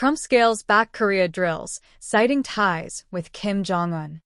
Trump scales back Korea drills, citing ties with Kim Jong-un.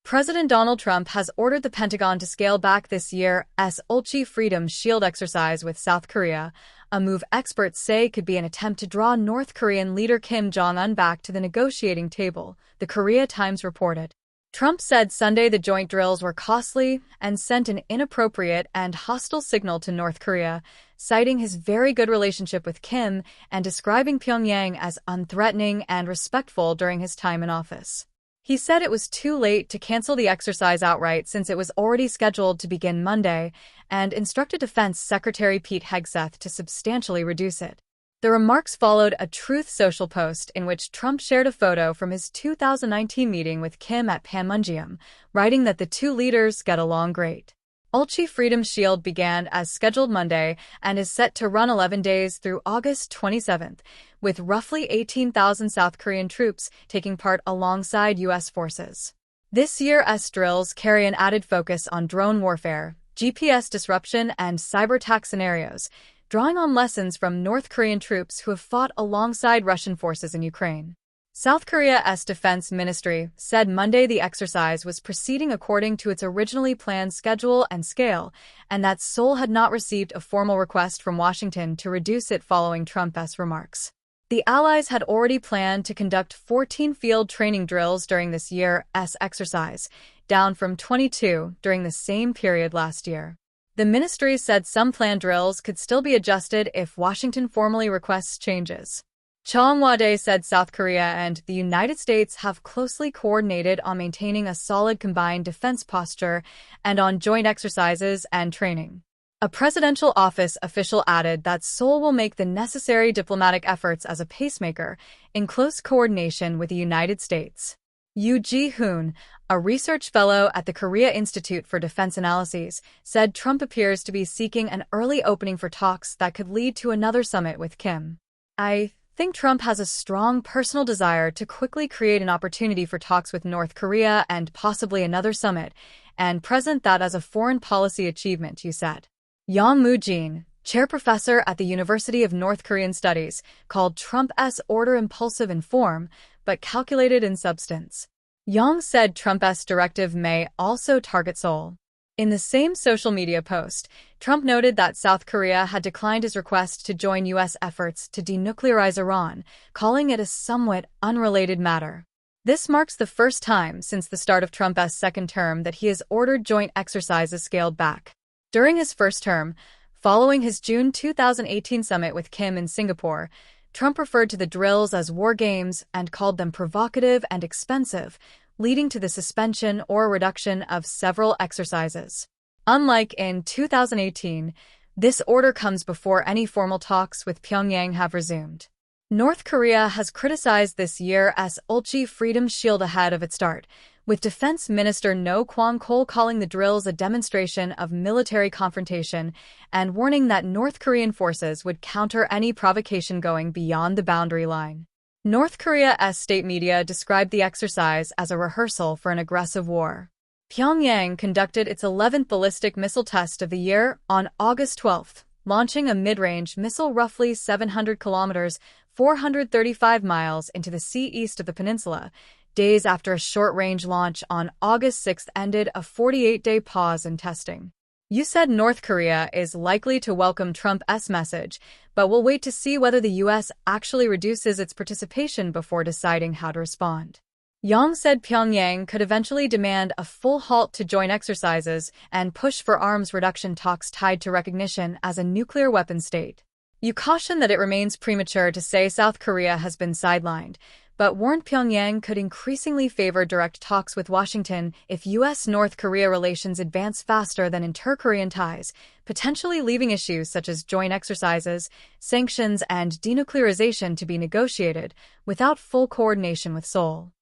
President Donald Trump has ordered the Pentagon to scale back this year's Ulchi Freedom Shield exercise with South Korea, a move experts say could be an attempt to draw North Korean leader Kim Jong-un back to the negotiating table, the Korea Times reported. Trump said Sunday the joint drills were costly and sent an inappropriate and hostile signal to North Korea, citing his very good relationship with Kim and describing Pyongyang as unthreatening and respectful during his time in office. He said it was too late to cancel the exercise outright since it was already scheduled to begin Monday, and instructed Defense Secretary Pete Hegseth to substantially reduce it. The remarks followed a Truth Social post in which Trump shared a photo from his 2019 meeting with Kim at Panmunjom, writing that the two leaders get along great. Ulchi Freedom Shield began as scheduled Monday and is set to run 11 days through August 27, with roughly 18,000 South Korean troops taking part alongside U.S. forces. This year's drills carry an added focus on drone warfare, GPS disruption, and cyber attack scenarios, drawing on lessons from North Korean troops who have fought alongside Russian forces in Ukraine. South Korea's defense ministry said Monday the exercise was proceeding according to its originally planned schedule and scale, and that Seoul had not received a formal request from Washington to reduce it following Trump's remarks. The allies had already planned to conduct 14 field training drills during this year's exercise, down from 22 during the same period last year. The ministry said some planned drills could still be adjusted if Washington formally requests changes. Cha Eun-wade said South Korea and the United States have closely coordinated on maintaining a solid combined defense posture and on joint exercises and training. A presidential office official added that Seoul will make the necessary diplomatic efforts as a pacemaker in close coordination with the United States. Yoo Ji-hoon, a research fellow at the Korea Institute for Defense Analyses, said Trump appears to be seeking an early opening for talks that could lead to another summit with Kim. I think Trump has a strong personal desire to quickly create an opportunity for talks with North Korea and possibly another summit, and present that as a foreign policy achievement, you said. Yang Moo-jin, chair professor at the University of North Korean Studies, called Trump's order impulsive in form, but calculated in substance. Yang said Trump's directive may also target Seoul. In the same social media post, Trump noted that South Korea had declined his request to join U.S. efforts to denuclearize Iran, calling it a somewhat unrelated matter. This marks the first time since the start of Trump's second term that he has ordered joint exercises scaled back. During his first term, following his June 2018 summit with Kim in Singapore, Trump referred to the drills as war games and called them provocative and expensive, leading to the suspension or reduction of several exercises. Unlike in 2018, this order comes before any formal talks with Pyongyang have resumed. North Korea has criticized this year's Ulchi Freedom Shield ahead of its start, with Defense Minister No Kwang-chol calling the drills a demonstration of military confrontation and warning that North Korean forces would counter any provocation going beyond the boundary line. North Korea's state media described the exercise as a rehearsal for an aggressive war. Pyongyang conducted its 11th ballistic missile test of the year on August 12, launching a mid-range missile roughly 700 kilometers, 435 miles into the sea east of the peninsula, days after a short-range launch on August 6 ended a 48-day pause in testing. You said North Korea is likely to welcome Trump's message, but will wait to see whether the U.S. actually reduces its participation before deciding how to respond. Yang said Pyongyang could eventually demand a full halt to joint exercises and push for arms reduction talks tied to recognition as a nuclear weapon state. You cautioned that it remains premature to say South Korea has been sidelined, but warned Pyongyang could increasingly favor direct talks with Washington if U.S.-North Korea relations advance faster than inter-Korean ties, potentially leaving issues such as joint exercises, sanctions, and denuclearization to be negotiated without full coordination with Seoul.